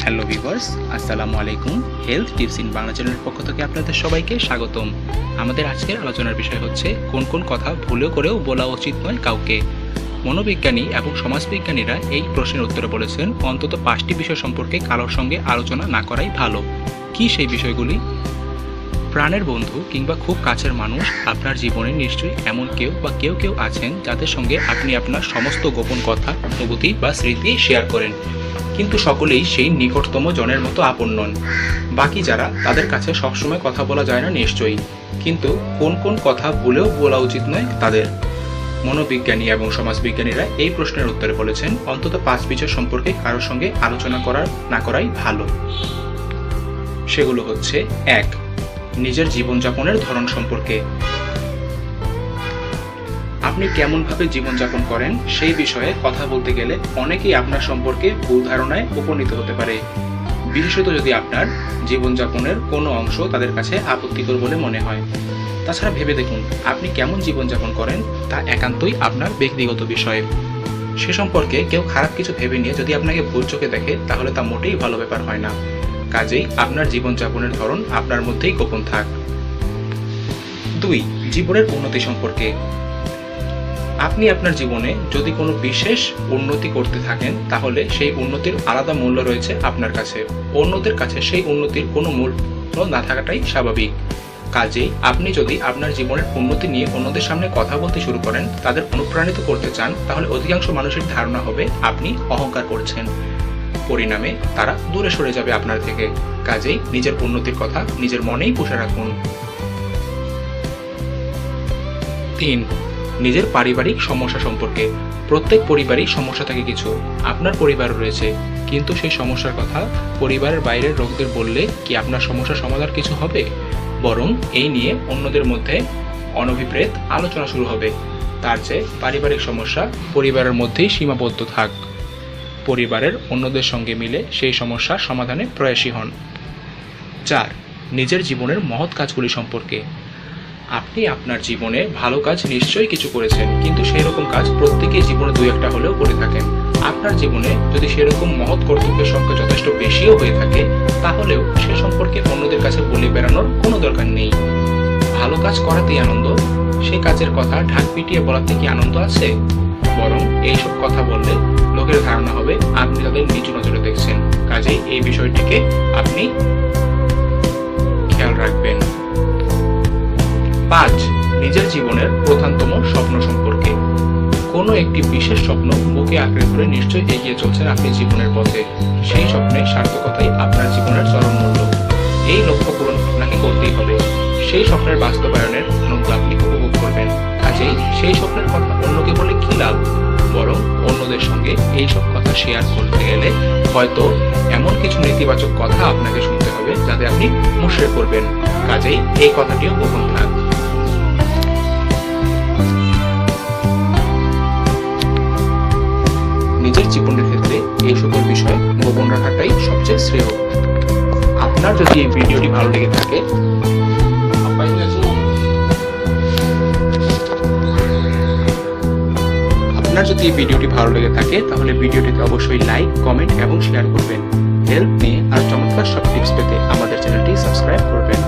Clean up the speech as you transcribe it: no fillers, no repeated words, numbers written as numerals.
Hello viewers, আসসালামু আলাইকুম। Health tips in Bangla চ্যানেলের পক্ষ থেকে আপনাদের সবাইকে স্বাগতম। আমাদের আজকের আলোচনার বিষয় হচ্ছে কোন কোন কথা ভুলেও করেও বলা উচিত নয় কাউকে। মনোবিজ্ঞানী এবং সমাজবিজ্ঞানীরা এই প্রশ্নের উত্তরে বলেছেন অন্তত 5টি বিষয় সম্পর্কে কারোর সঙ্গে আলোচনা না করাই ভালো। কি সেই বিষয়গুলি? প্রাণের বন্ধু কিংবা খুব কাছের মানুষ আপনার জীবনে নিশ্চয়ই এমন কেউ বা কেউ আছেন যাদের সঙ্গে আপনি আপনার সমস্ত গোপন কথা, অনুভূতি বা স্মৃতি শেয়ার করেন, কিন্তু সকলেই সেই নিকটতম জনের মতো আপন নন। বাকি যারা, তাদের কাছে সবসময় কথা বলা যায় না নিশ্চয়ই, কিন্তু কোন কোন কথা ভুলেও বলা উচিত নয় তাদের। মনোবিজ্ঞানী এবং সমাজবিজ্ঞানীরা এই প্রশ্নের উত্তরে বলেছেন অন্তত 5 বিষয় সম্পর্কে কারোর সঙ্গে আলোচনা না করাই ভালো। সেগুলো হচ্ছে: 1. নিজের জীবনযাপনের ধরন সম্পর্কে। আপনি কেমনভাবে জীবনযাপন করেন সেই বিষয়ে কথা বলতে গেলে অনেকেই আপনার সম্পর্কে ভুল ধারণায় উপনীত হতে পারে, বিশেষত যদি আপনার জীবনযাপনের কোনো অংশ তাদের কাছে আপত্তিকর বলে মনে হয়। তাছাড়া ভেবে দেখুন, আপনি কেমন জীবনযাপন করেন তা একান্তই আপনার ব্যক্তিগত বিষয়। সে সম্পর্কে কেউ খারাপ কিছু ভেবে নিয়ে যদি আপনাকে ভুল চোখে দেখে, তাহলে তা মোটেই ভালো ব্যাপার হয় না। কাজেই আপনার জীবনযাপনের ধরন আপনার মধ্যেই গোপন থাক। 2. জীবনের উন্নতি সম্পর্কে। আপনি আপনার জীবনে যদি কোনো বিশেষ উন্নতি করতে থাকেন, তাহলে সেই উন্নতির আলাদা মূল্য রয়েছে আপনার কাছে। অন্যদের কাছে সেই উন্নতির কোনো মূল্য না থাকাটাই স্বাভাবিক। কাজেই আপনি যদি আপনার জীবনের উন্নতি নিয়ে অন্যদের সামনে কথা বলতে শুরু করেন, তাদের অনুপ্রাণিত করতে চান, তাহলে অধিকাংশ মানুষের ধারণা হবে আপনি অহংকার করছেন। পরিণামে তারা দূরে সরে যাবে আপনার থেকে। কাজেই নিজের উন্নতির কথা নিজের মনেই পুষে রাখুন। 3. নিজের পারিবারিক সমস্যা সম্পর্কে। প্রত্যেক পরিবারেই সমস্যা থাকে কিছু। আপনার পরিবার রয়েছে, কিন্তু সেই সমস্যার কথা পরিবারের বাইরের লোকদের বললে কি আপনার সমস্যা সমাধান কিছু হবে? বরং এই নিয়ে অন্যদের মধ্যে অনভিপ্রেত আলোচনা শুরু হবে। তার চেয়ে পারিবারিক সমস্যা পরিবারের মধ্যেই সীমাবদ্ধ থাক। পরিবারের অন্যদের সঙ্গে মিলে সেই সমস্যার সমাধানে প্রয়াসী হন। 4. নিজের জীবনের মহৎ কাজগুলি সম্পর্কে। আপনি আপনার জীবনে ভালো কাজ নিশ্চয়ই কিছু করেছেন, কিন্তু সেই রকম কাজ প্রত্যেকেই জীবনে 2-1টা হলেও করে থাকেন। আপনার জীবনে যদি সেরকম মহৎ কর্তব্যের সংখ্যা যথেষ্ট বেশিও হয়ে থাকে, তাহলেও সে সম্পর্কে অন্যদের কাছে বলে বেড়ানোর কোনো দরকার নেই। ভালো কাজ করাতেই আনন্দ, সে কাজের কথা ঢাক পিটিয়ে বলাতে কি আনন্দ আছে? বরং এইসব কথা বললে লোকের ধারণা হবে আপনি তাদের নিচু নজরে দেখছেন। কাজেই এই বিষয়টিকে আপনি খেয়াল রাখবেন। 5. নিজের জীবনের প্রধানতম স্বপ্ন সম্পর্কে। কোনো একটি বিশেষ স্বপ্ন বুকে আঁকড়ে ধরে নিশ্চয়ই এগিয়ে চলছেন আপনি জীবনের পথে। সেই স্বপ্নের সার্থকতাই আপনার জীবনের চরম মূল্য। এই লক্ষ্য পূরণ আপনাকে করতেই হবে। সেই স্বপ্নের বাস্তবায়নের আনন্দ আপনি উপভোগ করবেন। কাজেই সেই স্বপ্নের কথা অন্যকে বলে কি লাভ? বরং অন্যদের সঙ্গে এইসব কথা শেয়ার করতে গেলে হয়তো এমন কিছু নেতিবাচক কথা আপনাকে শুনতে হবে যাতে আপনি মুষড়ে পড়বেন। কাজেই এই কথাটিও গোপন থাক। নিজের জীবনের ক্ষেত্রে এই সকল বিষয় গোপন রাখাটাই সবচেয়ে শ্রেয়। আপনার যদি এই ভিডিওটি ভালো লেগে থাকে তাহলে ভিডিওটিতে অবশ্যই লাইক, কমেন্ট এবং শেয়ার করবেন। হেলথ নিয়ে আর চমৎকার সব টিপস পেতে আমাদের চ্যানেলটি সাবস্ক্রাইব করবেন।